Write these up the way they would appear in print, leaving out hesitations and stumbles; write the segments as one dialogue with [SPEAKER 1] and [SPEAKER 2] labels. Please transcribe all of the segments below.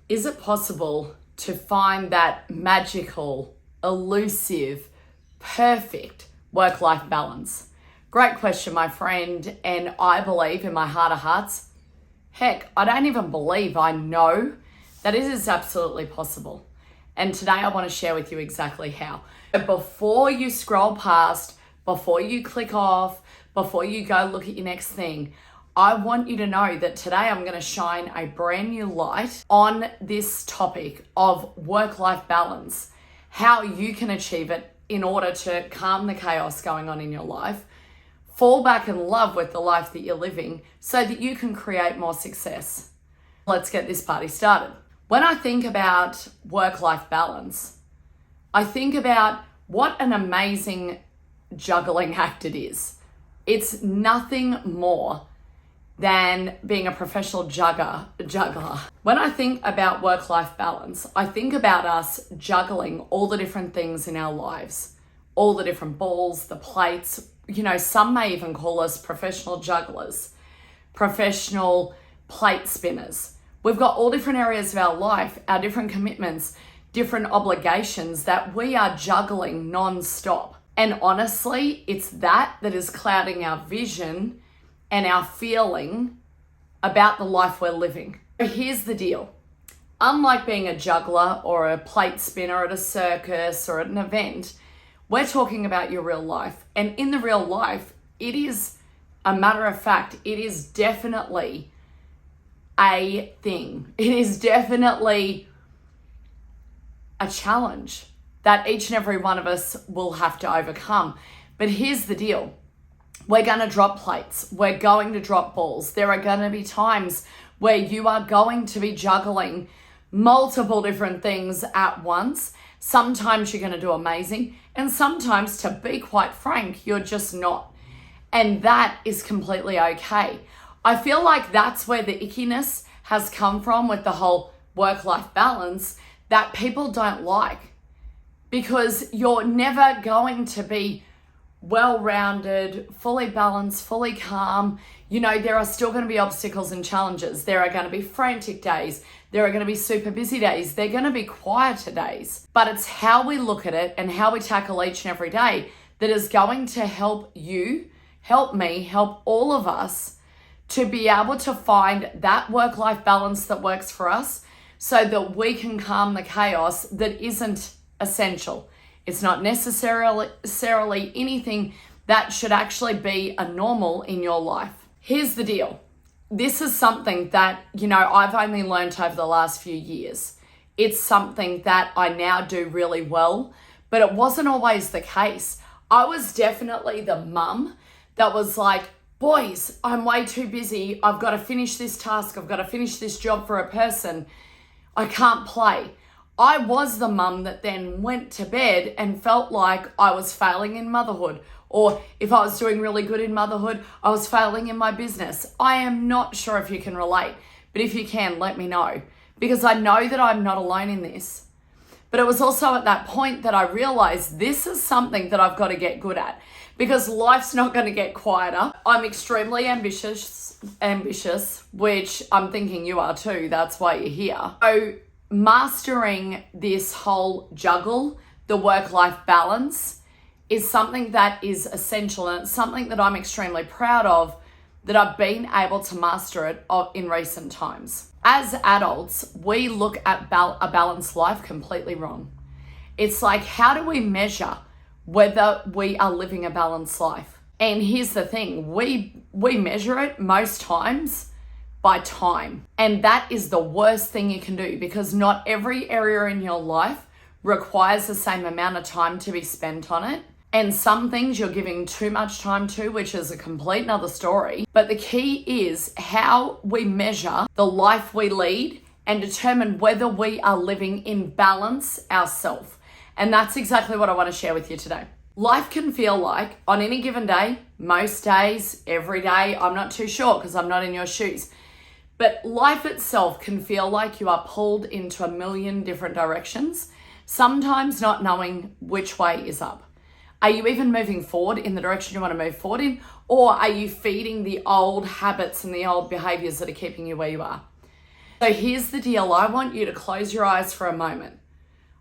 [SPEAKER 1] Is it possible to find that magical, elusive, perfect work-life balance? Great question, my friend. And I believe in my heart of hearts, heck, I don't even believe, I know that it is absolutely possible. And today I want to share with you exactly how. But before you scroll past, before you click off, before you go look at your next thing, I want you to know that today I'm going to shine a brand new light on this topic of work-life balance, how you can achieve it in order to calm the chaos going on in your life, fall back in love with the life that you're living so that you can create more success. Let's get this party started. When I think about work-life balance, I think about what an amazing juggling act it is. It's nothing more than being a professional juggler. When I think about work-life balance, I think about us juggling all the different things in our lives, all the different balls, the plates. You know, some may even call us professional jugglers, professional plate spinners. We've got all different areas of our life, our different commitments, different obligations that we are juggling non-stop. And honestly, it's that is clouding our vision and our feeling about the life we're living. So here's the deal. Unlike being a juggler or a plate spinner at a circus or at an event, we're talking about your real life. And in the real life, it is a matter of fact, it is definitely a thing. It is definitely a challenge that each and every one of us will have to overcome. But here's the deal. We're going to drop plates. We're going to drop balls. There are going to be times where you are going to be juggling multiple different things at once. Sometimes you're going to do amazing. And sometimes, to be quite frank, you're just not. And that is completely okay. I feel like that's where the ickiness has come from with the whole work-life balance that people don't like. Because you're never going to be well-rounded, fully balanced, fully calm. You know, there are still going to be obstacles and challenges. There are going to be frantic days. There are going to be super busy days. They're going to be quieter days. But it's how we look at it and how we tackle each and every day that is going to help you, help me, help all of us to be able to find that work-life balance that works for us so that we can calm the chaos that isn't essential. It's not necessarily anything that should actually be a normal in your life. Here's the deal. This is something that, you know, I've only learned over the last few years. It's something that I now do really well, but it wasn't always the case. I was definitely the mum that was like, boys, I'm way too busy. I've got to finish this task. I've got to finish this job for a person. I can't play. I was the mum that then went to bed and felt like I was failing in motherhood. Or if I was doing really good in motherhood, I was failing in my business. I am not sure if you can relate, but if you can, let me know. Because I know that I'm not alone in this. But it was also at that point that I realized this is something that I've got to get good at. Because life's not going to get quieter. I'm extremely ambitious, which I'm thinking you are too. That's why you're here. So mastering this whole juggle, the work-life balance, is something that is essential, and it's something that I'm extremely proud of, that I've been able to master it in recent times. As adults, we look at a balanced life completely wrong. It's like, how do we measure whether we are living a balanced life? And here's the thing, we measure it most times by time. And that is the worst thing you can do, because not every area in your life requires the same amount of time to be spent on it. And some things you're giving too much time to, which is a complete nother story. But the key is how we measure the life we lead and determine whether we are living in balance ourselves. And that's exactly what I want to share with you today. Life can feel like, on any given day, most days, every day, I'm not too sure because I'm not in your shoes, but life itself can feel like you are pulled into a million different directions, sometimes not knowing which way is up. Are you even moving forward in the direction you want to move forward in? Or are you feeding the old habits and the old behaviors that are keeping you where you are? So here's the deal. I want you to close your eyes for a moment.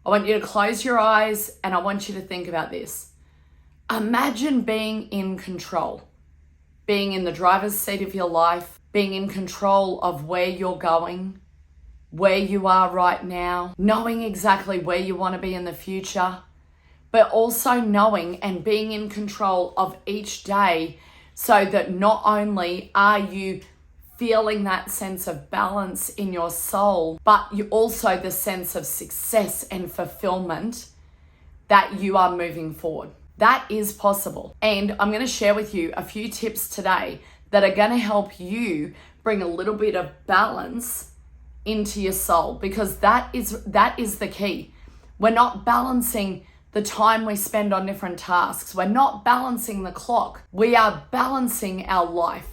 [SPEAKER 1] I want you to close your eyes and I want you to think about this. Imagine being in control, being in the driver's seat of your life, being in control of where you're going, where you are right now, knowing exactly where you want to be in the future, but also knowing and being in control of each day so that not only are you feeling that sense of balance in your soul, but you also the sense of success and fulfillment that you are moving forward. That is possible. And I'm going to share with you a few tips today that are going to help you bring a little bit of balance into your soul, because that is the key. We're not balancing the time we spend on different tasks. We're not balancing the clock. We are balancing our life.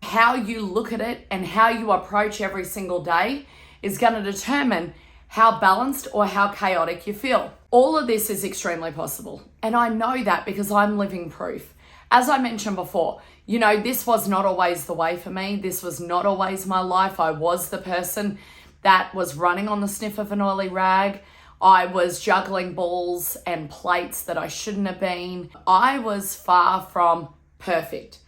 [SPEAKER 1] How you look at it and how you approach every single day is going to determine how balanced or how chaotic you feel. All of this is extremely possible. And I know that because I'm living proof. As I mentioned before, this was not always the way for me. This was not always my life. I was the person that was running on the sniff of an oily rag. I was juggling balls and plates that I shouldn't have been. I was far from perfect.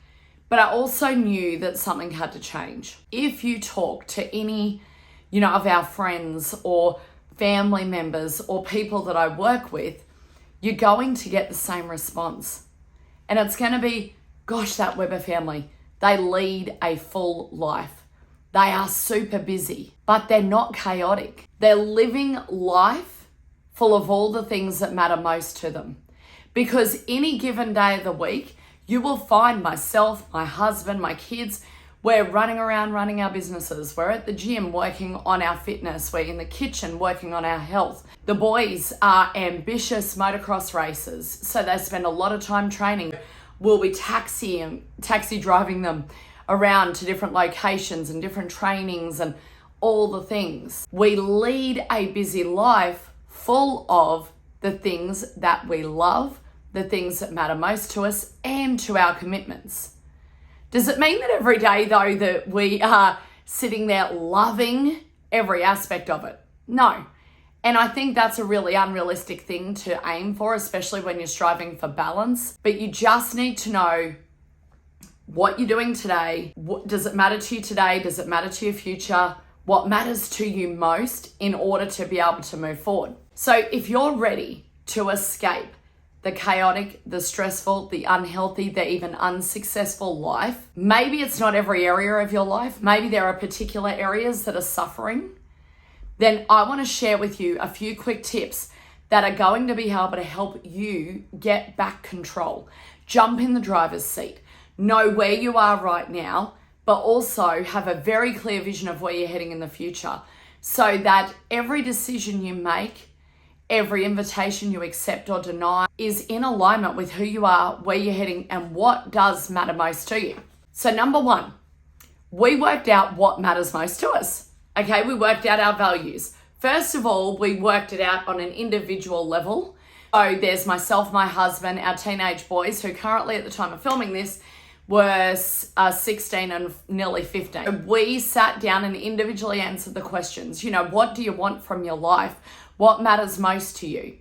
[SPEAKER 1] But I also knew that something had to change. If you talk to any, of our friends or family members or people that I work with, you're going to get the same response. And it's going to be, gosh, that Weber family, they lead a full life. They are super busy, but they're not chaotic. They're living life full of all the things that matter most to them. Because any given day of the week, you will find myself, my husband, my kids, we're running around running our businesses. We're at the gym working on our fitness. We're in the kitchen working on our health. The boys are ambitious motocross racers, so they spend a lot of time training. We'll be taxi driving them around to different locations and different trainings and all the things. We lead a busy life full of the things that we love, the things that matter most to us and to our commitments. Does it mean that every day, though, that we are sitting there loving every aspect of it? No. And I think that's a really unrealistic thing to aim for, especially when you're striving for balance. But you just need to know what you're doing today. Does it matter to you today? Does it matter to your future? What matters to you most in order to be able to move forward? So if you're ready to escape the chaotic, the stressful, the unhealthy, the even unsuccessful life, maybe it's not every area of your life, maybe there are particular areas that are suffering, then I want to share with you a few quick tips that are going to be able to help you get back control. Jump in the driver's seat. Know where you are right now, but also have a very clear vision of where you're heading in the future, so that every decision you make, every invitation you accept or deny is in alignment with who you are, where you're heading, and what does matter most to you. So number one, we worked out what matters most to us. Okay, we worked out our values. First of all, we worked it out on an individual level. So there's myself, my husband, our teenage boys, who currently at the time of filming this were 16 and nearly 15. We sat down and individually answered the questions. What do you want from your life? What matters most to you?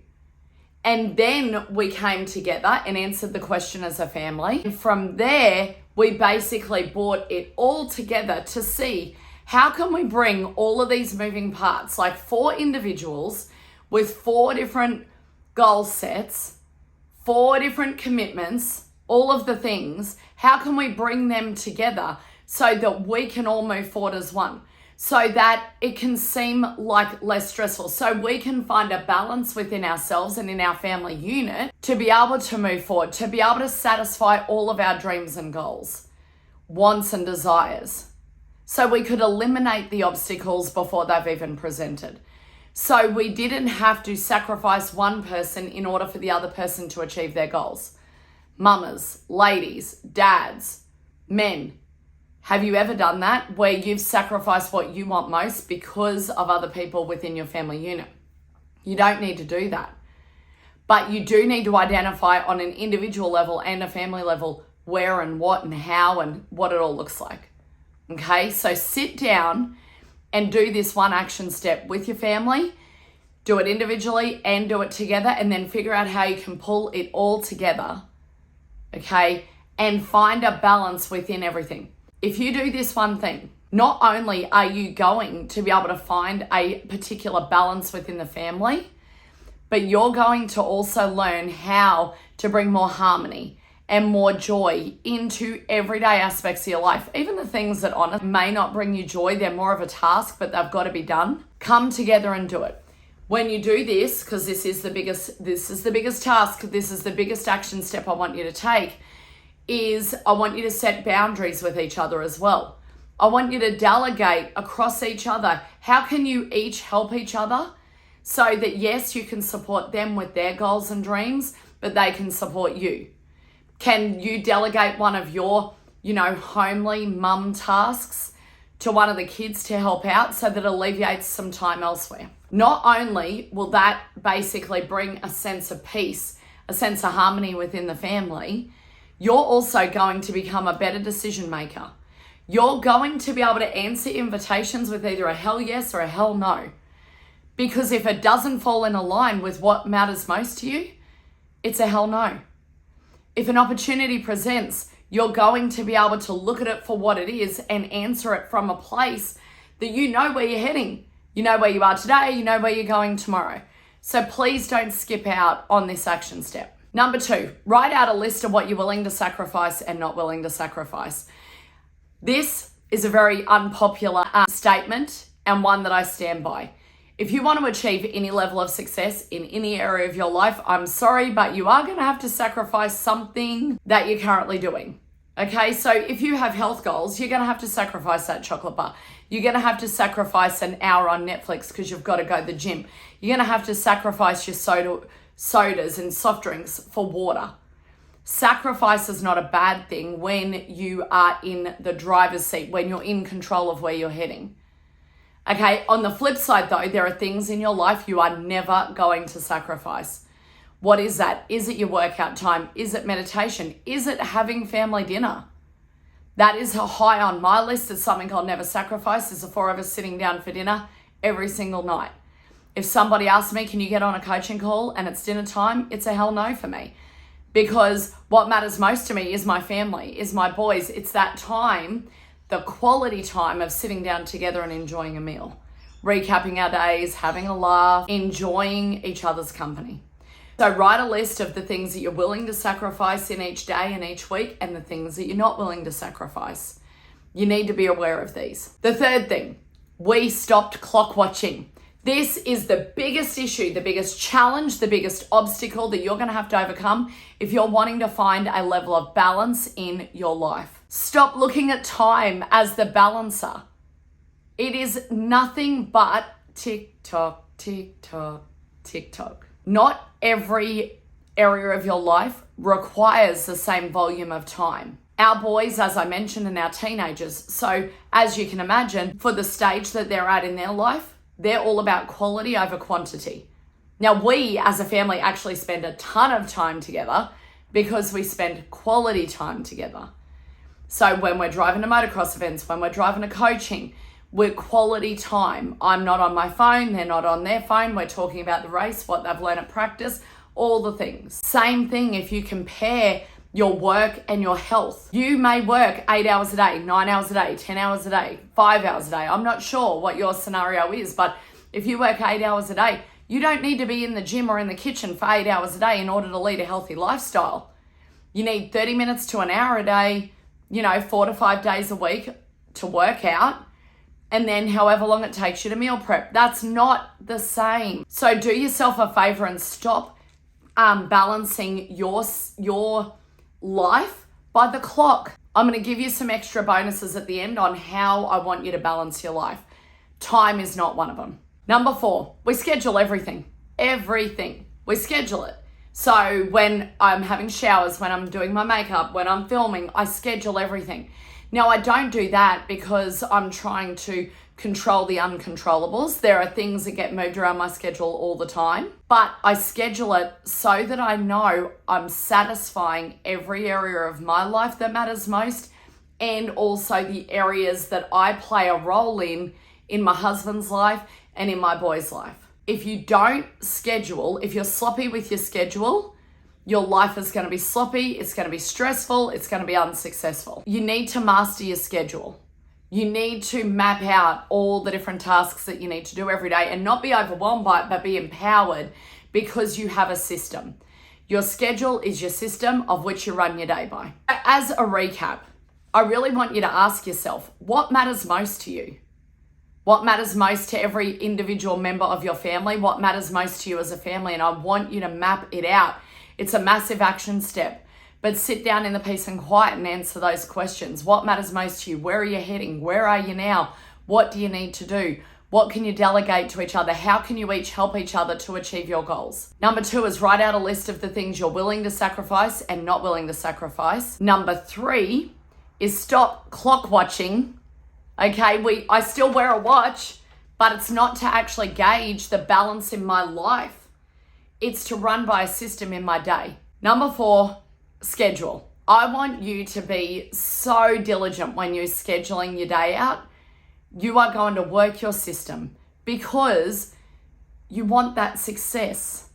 [SPEAKER 1] And then we came together and answered the question as a family. And from there, we basically brought it all together to see how can we bring all of these moving parts, like 4 individuals with 4 different goal sets, 4 different commitments, all of the things, how can we bring them together so that we can all move forward as one? So that it can seem like less stressful. So we can find a balance within ourselves and in our family unit to be able to move forward, to be able to satisfy all of our dreams and goals, wants and desires. So we could eliminate the obstacles before they've even presented. So we didn't have to sacrifice one person in order for the other person to achieve their goals. Mamas, ladies, dads, men. Have you ever done that where you've sacrificed what you want most because of other people within your family unit? You don't need to do that. But you do need to identify on an individual level and a family level where and what and how and what it all looks like. Okay, so sit down and do this one action step with your family. Do it individually and do it together, and then figure out how you can pull it all together, okay? And find a balance within everything. If you do this one thing, not only are you going to be able to find a particular balance within the family, but you're going to also learn how to bring more harmony and more joy into everyday aspects of your life. Even the things that honestly may not bring you joy, they're more of a task, but they've got to be done. Come together and do it. When you do this, because this is the biggest task, this is the biggest action step I want you to take, is I want you to set boundaries with each other as well. I want you to delegate across each other. How can you each help each other so that, yes, you can support them with their goals and dreams, but they can support you? Can you delegate one of your, homely mum tasks to one of the kids to help out so that it alleviates some time elsewhere? Not only will that basically bring a sense of peace, a sense of harmony within the family, you're also going to become a better decision maker. You're going to be able to answer invitations with either a hell yes or a hell no. Because if it doesn't fall in line with what matters most to you, it's a hell no. If an opportunity presents, you're going to be able to look at it for what it is and answer it from a place that you know where you're heading. You know where you are today, you know where you're going tomorrow. So please don't skip out on this action step. Number 2, write out a list of what you're willing to sacrifice and not willing to sacrifice. This is a very unpopular statement and one that I stand by. If you want to achieve any level of success in any area of your life, I'm sorry, but you are going to have to sacrifice something that you're currently doing. Okay, so if you have health goals, you're going to have to sacrifice that chocolate bar. You're going to have to sacrifice an hour on Netflix because you've got to go to the gym. You're going to have to sacrifice your sodas and soft drinks for water. Sacrifice is not a bad thing when you are in the driver's seat, when you're in control of where you're heading. Okay, on the flip side though, there are things in your life you are never going to sacrifice. What is that? Is it your workout time? Is it meditation? Is it having family dinner? That is high on my list of something I'll never sacrifice, is the 4 of us sitting down for dinner every single night. If somebody asks me, can you get on a coaching call and it's dinner time? It's a hell no for me. Because what matters most to me is my family, is my boys. It's that time, the quality time of sitting down together and enjoying a meal, recapping our days, having a laugh, enjoying each other's company. So write a list of the things that you're willing to sacrifice in each day and each week and the things that you're not willing to sacrifice. You need to be aware of these. The third thing, we stopped clock watching. This is the biggest issue, the biggest challenge, the biggest obstacle that you're going to have to overcome if you're wanting to find a level of balance in your life. Stop looking at time as the balancer. It is nothing but tick tock, tick tock, tick tock. Not every area of your life requires the same volume of time. Our boys, as I mentioned, and our teenagers. So as you can imagine, for the stage that they're at in their life, they're all about quality over quantity. Now, we as a family actually spend a ton of time together because we spend quality time together. So when we're driving to motocross events, when we're driving to coaching, we're quality time. I'm not on my phone, they're not on their phone. We're talking about the race, what they've learned at practice, all the things. Same thing if you compare your work and your health. You may work 8 hours a day, 9 hours a day, 10 hours a day, 5 hours a day. I'm not sure what your scenario is, but if you work 8 hours a day, you don't need to be in the gym or in the kitchen for 8 hours a day in order to lead a healthy lifestyle. You need 30 minutes to an hour a day, 4 to 5 days a week to work out. And then however long it takes you to meal prep. That's not the same. So do yourself a favor and stop balancing your life by the clock. I'm going to give you some extra bonuses at the end on how I want you to balance your life. Time is not one of them. Number 4, we schedule everything. Everything. We schedule it. So when I'm having showers, when I'm doing my makeup, when I'm filming, I schedule everything. Now, I don't do that because I'm trying to control the uncontrollables. There are things that get moved around my schedule all the time, but I schedule it so that I know I'm satisfying every area of my life that matters most, and also the areas that I play a role in in my husband's life, and in my boy's life. If you don't schedule, if you're sloppy with your schedule, your life is going to be sloppy, it's going to be stressful, it's going to be unsuccessful. You need to master your schedule. You need to map out all the different tasks that you need to do every day and not be overwhelmed by it, but be empowered because you have a system. Your schedule is your system of which you run your day by. As a recap, I really want you to ask yourself, what matters most to you? What matters most to every individual member of your family? What matters most to you as a family? And I want you to map it out. It's a massive action step. But sit down in the peace and quiet and answer those questions. What matters most to you? Where are you heading? Where are you now? What do you need to do? What can you delegate to each other? How can you each help each other to achieve your goals? Number 2 is write out a list of the things you're willing to sacrifice and not willing to sacrifice. Number 3 is stop clock watching. Okay, I still wear a watch, but it's not to actually gauge the balance in my life. It's to run by a system in my day. Number 4, schedule. I want you to be so diligent when you're scheduling your day out. You are going to work your system because you want that success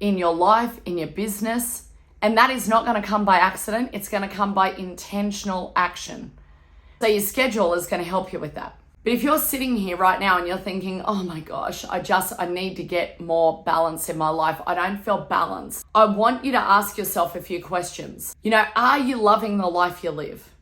[SPEAKER 1] in your life, in your business, and that is not going to come by accident. It's going to come by intentional action. So your schedule is going to help you with that. But if you're sitting here right now and you're thinking, oh my gosh, I need to get more balance in my life. I don't feel balanced. I want you to ask yourself a few questions. Are you loving the life you live?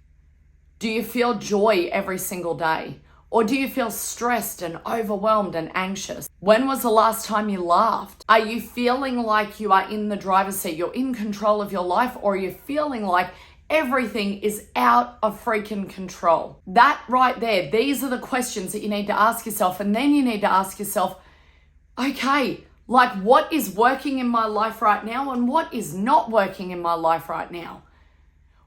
[SPEAKER 1] Do you feel joy every single day? Or do you feel stressed and overwhelmed and anxious? When was the last time you laughed? Are you feeling like you are in the driver's seat? You're in control of your life, or are you feeling like everything is out of freaking control? That right there, these are the questions that you need to ask yourself. And then you need to ask yourself, okay, like what is working in my life right now and what is not working in my life right now?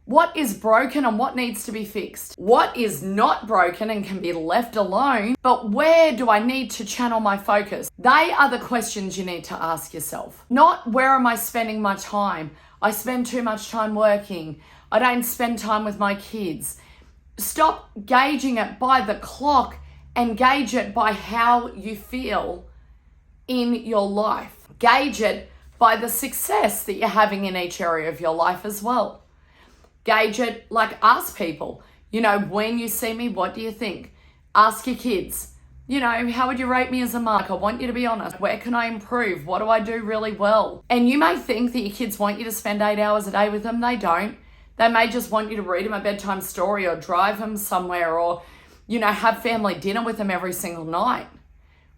[SPEAKER 1] What is broken and what needs to be fixed? What is not broken and can be left alone, but where do I need to channel my focus? They are the questions you need to ask yourself. Not where am I spending my time? I spend too much time working. I don't spend time with my kids. Stop gauging it by the clock and gauge it by how you feel in your life. Gauge it by the success that you're having in each area of your life as well. Gauge it, like ask people, when you see me, what do you think? Ask your kids, how would you rate me as a mom? I want you to be honest. Where can I improve? What do I do really well? And you may think that your kids want you to spend 8 hours a day with them. They don't. They may just want you to read them a bedtime story or drive them somewhere or, have family dinner with them every single night.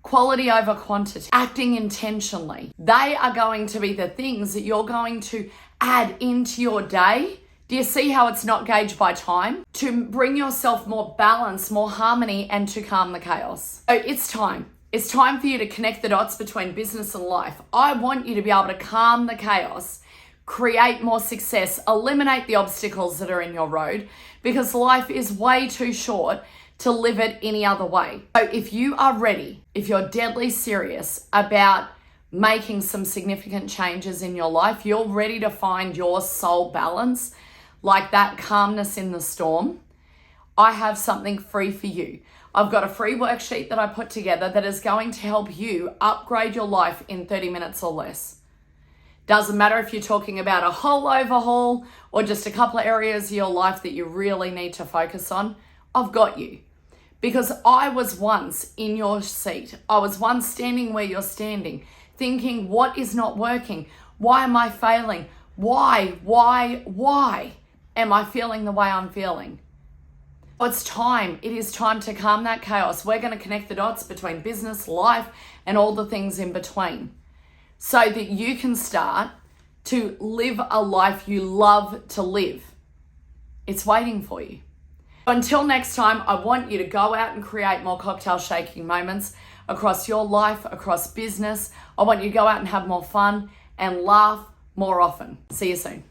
[SPEAKER 1] Quality over quantity. Acting intentionally. They are going to be the things that you're going to add into your day. Do you see how it's not gauged by time? To bring yourself more balance, more harmony, and to calm the chaos. So it's time. It's time for you to connect the dots between business and life. I want you to be able to calm the chaos, create more success, eliminate the obstacles that are in your road, because life is way too short to live it any other way. So if you are ready, if you're deadly serious about making some significant changes in your life, you're ready to find your soul balance, like that calmness in the storm, I have something free for you. I've got a free worksheet that I put together that is going to help you upgrade your life in 30 minutes or less. Doesn't matter if you're talking about a whole overhaul or just a couple of areas of your life that you really need to focus on, I've got you. Because I was once in your seat. I was once standing where you're standing, thinking, what is not working? Why am I failing? Why am I feeling the way I'm feeling? It's time. It is time to calm that chaos. We're going to connect the dots between business, life, and all the things in between so that you can start to live a life you love to live. It's waiting for you. Until next time, I want you to go out and create more cocktail shaking moments across your life, across business. I want you to go out and have more fun and laugh more often. See you soon.